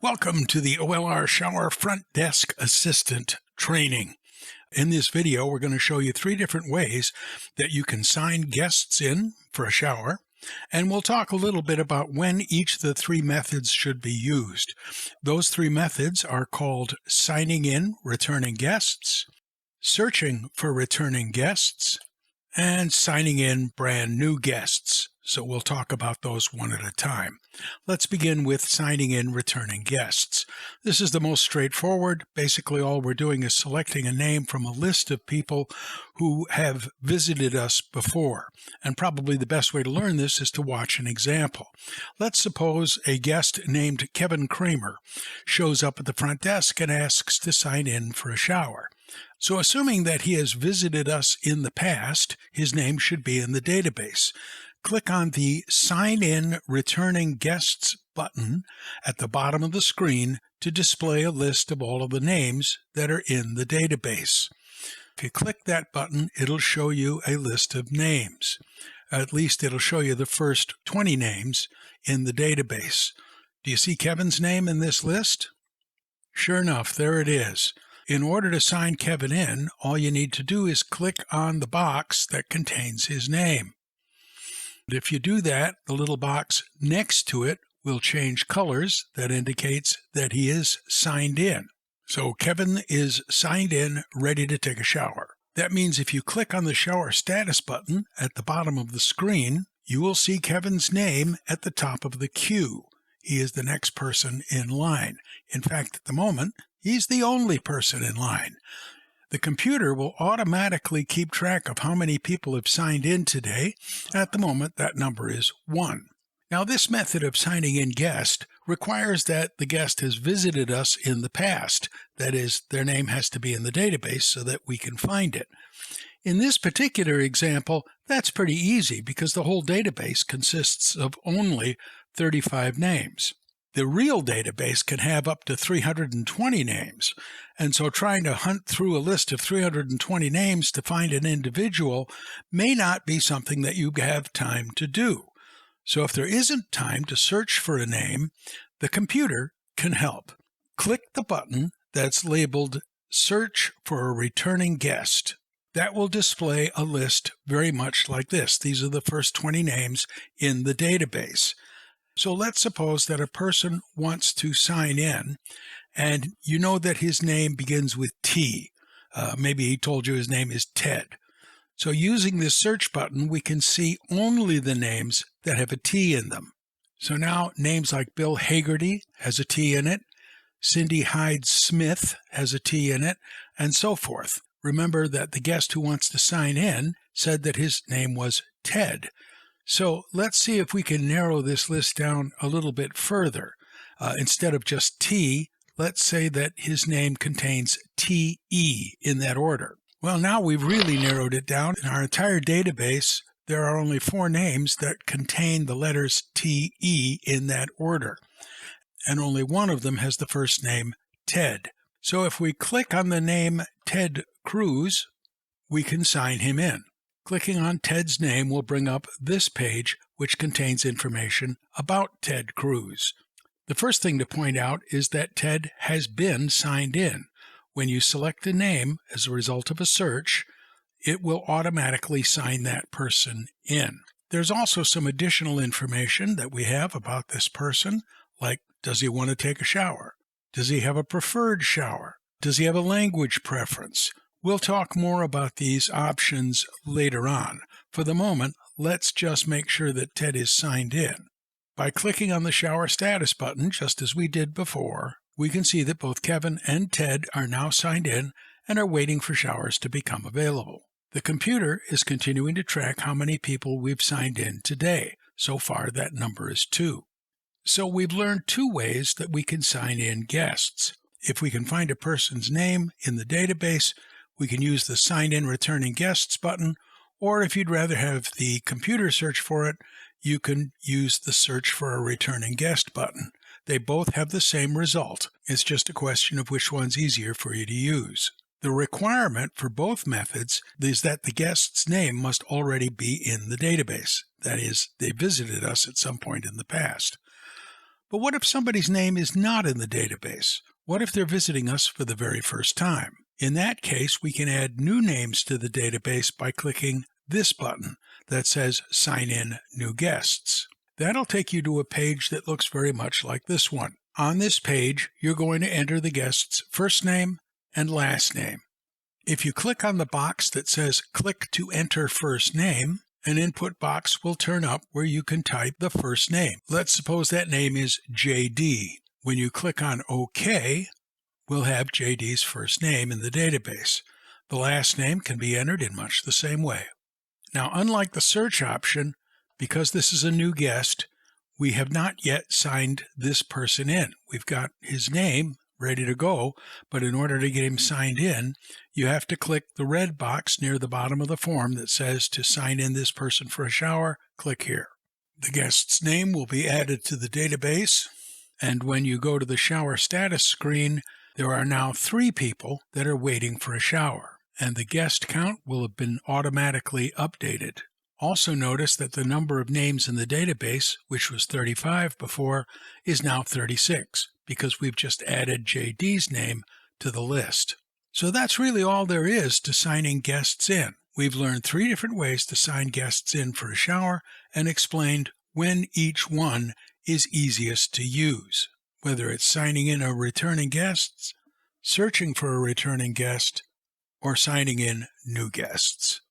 Welcome to the OLR Shower Front Desk Assistant Training. In this video, we're going to show you 3 different ways that you can sign guests in for a shower, and we'll talk a little bit about when each of the 3 methods should be used. Those 3 methods are called signing in returning guests, searching for returning guests, and signing in brand new guests. So we'll talk about those one at a time. Let's begin with signing in returning guests. This is the most straightforward. Basically, all we're doing is selecting a name from a list of people who have visited us before. And probably the best way to learn this is to watch an example. Let's suppose a guest named Kevin Kramer shows up at the front desk and asks to sign in for a shower. So assuming that he has visited us in the past, his name should be in the database. Click on the Sign In Returning Guests button at the bottom of the screen to display a list of all of the names that are in the database. If you click that button, it'll show you a list of names. At least it'll show you the first 20 names in the database. Do you see Kevin's name in this list? Sure enough, there it is. In order to sign Kevin in, all you need to do is click on the box that contains his name. If you do that, the little box next to it will change colors. That indicates that he is signed in. So Kevin is signed in, ready to take a shower. That means if you click on the shower status button at the bottom of the screen, you will see Kevin's name at the top of the queue. He is the next person in line. In fact, at the moment, he's the only person in line. The computer will automatically keep track of how many people have signed in today. At the moment, that number is 1. Now, this method of signing in guest requires that the guest has visited us in the past. That is, their name has to be in the database so that we can find it. In this particular example, that's pretty easy because the whole database consists of only 35 names. The real database can have up to 320 names, and so trying to hunt through a list of 320 names to find an individual may not be something that you have time to do. So if there isn't time to search for a name, the computer can help. Click the button that's labeled Search for a Returning Guest. That will display a list very much like this. These are the first 20 names in the database. So let's suppose that a person wants to sign in, and you know that his name begins with T. Maybe he told you his name is Ted. So using this search button, we can see only the names that have a T in them. So now names like Bill Hagerty has a T in it, Cindy Hyde Smith has a T in it, and so forth. Remember that the guest who wants to sign in said that his name was Ted. So let's see if we can narrow this list down a little bit further. Instead of just T, let's say that his name contains T-E in that order. Well, now we've really narrowed it down. In our entire database, there are only 4 names that contain the letters T-E in that order. And only one of them has the first name Ted. So if we click on the name Ted Cruz, we can sign him in. Clicking on Ted's name will bring up this page, which contains information about Ted Cruz. The first thing to point out is that Ted has been signed in. When you select a name as a result of a search, it will automatically sign that person in. There's also some additional information that we have about this person, like does he want to take a shower? Does he have a preferred shower? Does he have a language preference? We'll talk more about these options later on. For the moment, let's just make sure that Ted is signed in. By clicking on the Shower Status button, just as we did before, we can see that both Kevin and Ted are now signed in and are waiting for showers to become available. The computer is continuing to track how many people we've signed in today. So far, that number is 2. So we've learned 2 ways that we can sign in guests. If we can find a person's name in the database, we can use the Sign In Returning Guests button, or if you'd rather have the computer search for it, you can use the Search for a Returning Guest button. They both have the same result. It's just a question of which one's easier for you to use. The requirement for both methods is that the guest's name must already be in the database. That is, they visited us at some point in the past. But what if somebody's name is not in the database? What if they're visiting us for the very first time? In that case, we can add new names to the database by clicking this button that says Sign in New Guests. That'll take you to a page that looks very much like this one. On this page, you're going to enter the guest's first name and last name. If you click on the box that says Click to Enter First Name, an input box will turn up where you can type the first name. Let's suppose that name is JD. When you click on OK, we'll have JD's first name in the database. The last name can be entered in much the same way. Now, unlike the search option, because this is a new guest, we have not yet signed this person in. We've got his name ready to go, but in order to get him signed in, you have to click the red box near the bottom of the form that says to sign in this person for a shower, click here. The guest's name will be added to the database, and when you go to the shower status screen, there are now 3 people that are waiting for a shower, and the guest count will have been automatically updated. Also notice that the number of names in the database, which was 35 before, is now 36, because we've just added JD's name to the list. So that's really all there is to signing guests in. We've learned 3 different ways to sign guests in for a shower and explained when each one is easiest to use, whether it's signing in a returning guest, searching for a returning guest, or signing in new guests.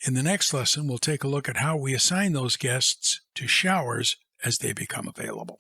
In the next lesson, we'll take a look at how we assign those guests to showers as they become available.